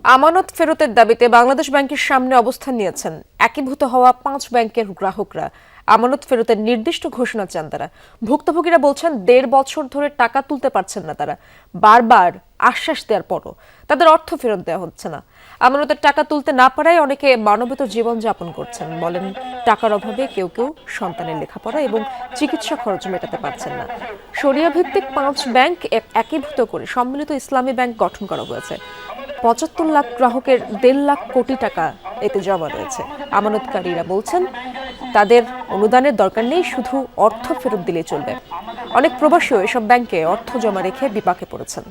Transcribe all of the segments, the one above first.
আমানত ফেরতের দাবিতে বাংলাদেশ ব্যাংকের সামনে অবস্থান নিয়েছেন একীভূত হওয়া 5 ব্যাংকের গ্রাহকরা। আমানত ফেরতের নির্দিষ্ট ঘোষণা চান তারা। ভুক্তভোগীরা বলছেন 1.5 বছর ধরে টাকা তুলতে পারছেন না তারা। বারবার আশ্বাস দেওয়ার পরও তাদের অর্থ ফেরত দেওয়া হচ্ছে না। আমানতের টাকা তুলতে না পারায় অনেকে মানবেতর জীবনযাপন করছেন। বলেন টাকার অভাবে কেউ কেউ সন্তানের লেখাপড়া এবং চিকিৎসা খরচ মেটাতে পারছেন না। শরিয়া ভিত্তিক 5 ব্যাংক একীভূত করে সম্মিলিত ইসলামী ব্যাংক গঠন করা হয়েছে। 75 লাখ গ্রাহকের 1.5 লাখ কোটি টাকা এতে জমা রয়েছে। আমানতকারীরা বলছেন তাদের অনুদানের দরকার নেই, শুধু অর্থ ফেরত দিলেই চলবে। অনেক প্রবাসীও এসব ব্যাংকে অর্থ জমা রেখে বিপাকে পড়েছেন।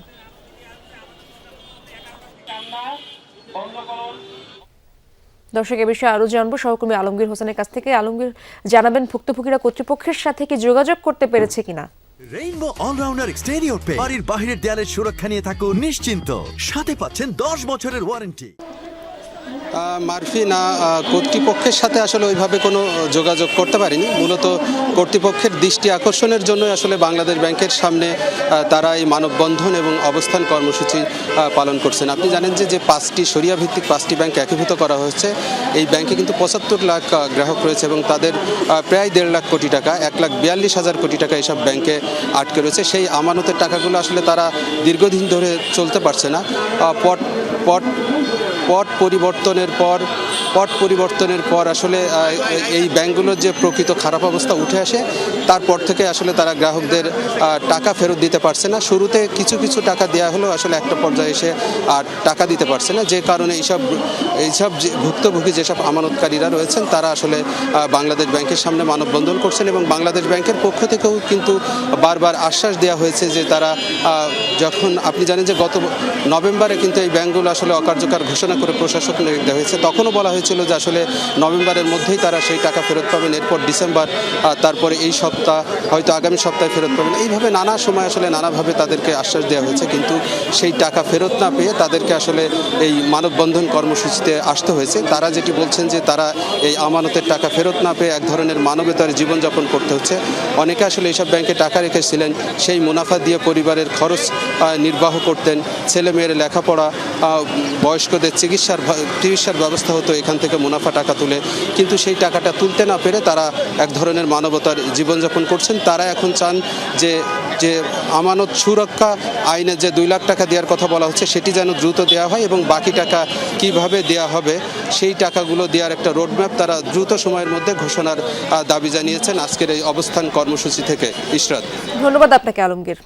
দর্শক, এ বিষয়ে আরো জানবো সহকর্মী আলমগীর হোসেনের কাছ থেকে। আলমগীর, জানাবেন ভুক্তভোগীরা কর্তৃপক্ষের সাথে কি যোগাযোগ করতে পেরেছে কিনা? রেইনবো অলরাউন্ডার এক্সটেরিয়র পে বাড়ির বাহিরের দেয়ালের সুরক্ষা নিয়ে থাকুন নিশ্চিন্ত, সাথে পাচ্ছেন 10 বছরের ওয়ারেন্টি। মারফি না, কর্তৃপক্ষের সাথে আসলে ওইভাবে কোনো যোগাযোগ করতে পারিনি। মূলত কর্তৃপক্ষের দৃষ্টি আকর্ষণের জন্য আসলে বাংলাদেশ ব্যাংকের সামনে তারা এই মানববন্ধন এবং অবস্থান কর্মসূচি পালন করছেন। আপনি জানেন যে 5টি শরিয়া ভিত্তিক 5টি ব্যাংক একীভূত করা হয়েছে। এই ব্যাংকে কিন্তু 75 লাখ গ্রাহক রয়েছে এবং তাদের প্রায় 1.5 লাখ কোটি টাকা, 1,42,000 কোটি টাকা এইসব ব্যাংকে আটকে রয়েছে। সেই আমানতের টাকাগুলো আসলে তারা দীর্ঘদিন ধরে চলতে পারছে না। পট পরিবর্তনের পর আসলে এই ব্যাংকগুলোর যে প্রকৃত খারাপ অবস্থা উঠে আসে, তারপর থেকে আসলে তারা গ্রাহকদের টাকা ফেরত দিতে পারছে না। শুরুতে কিছু কিছু টাকা দেওয়া হলেও আসলে একটা পর্যায়ে এসে আর টাকা দিতে পারছে না, যে কারণে এইসব ভুক্তভোগী যেসব আমানতকারীরা রয়েছেন তারা আসলে বাংলাদেশ ব্যাংকের সামনে মানববন্ধন করছেন। এবং বাংলাদেশ ব্যাংকের পক্ষ থেকেও কিন্তু বারবার আশ্বাস দেওয়া হয়েছে যে তারা যখন, আপনি জানেন যে গত নভেম্বরে কিন্তু এই ব্যাংকগুলো আসলে অকার্যকর ঘোষণা করে প্রশাসক নিয়োগ দেওয়া হয়েছে। তখনও বলা হয়েছিল যে আসলে নভেম্বরের মধ্যেই তারা সেই টাকা ফেরত পাবেন, এরপর ডিসেম্বর, তারপরে এই সপ্তাহ, হয়তো আগামী সপ্তাহে ফেরত পাবেন। এইভাবে নানা সময় আসলে নানাভাবে তাদেরকে আশ্বাস দেওয়া হয়েছে, কিন্তু সেই টাকা ফেরত না পেয়ে তাদেরকে আসলে এই মানববন্ধন কর্মসূচিতে আসতে হয়েছে। তারা যেটি বলছেন যে তারা এই আমানতের টাকা ফেরত না পেয়ে এক ধরনের মানবেতর জীবনযাপন করতে হচ্ছে। অনেকে আসলে এইসব ব্যাংকে টাকা রেখেছিলেন, সেই মুনাফা দিয়ে পরিবারের খরচ নির্বাহ করতেন, ছেলে মেয়ের লেখাপড়া, বয়স্কদের চিকিৎসার ব্যবস্থা হতো এখান থেকে মুনাফা টাকা তুলে, কিন্তু সেই টাকাটা তুলতে না পেরে তারা এক ধরনের মানবতার জীবনযাপন করছেন। তারা এখন চান যে আমানত সুরক্ষা আইনে যে 2 লাখ টাকা দেওয়ার কথা বলা হচ্ছে সেটি যেন দ্রুত দেওয়া হয়, এবং বাকি টাকা কিভাবে দেওয়া হবে সেই টাকাগুলো দেওয়ার একটা রোডম্যাপ তারা দ্রুত সময়ের মধ্যে ঘোষণার দাবি জানিয়েছেন আজকের এই অবস্থান কর্মসূচি থেকে। ইশরাত, ধন্যবাদ আপনাকে আলমগীর।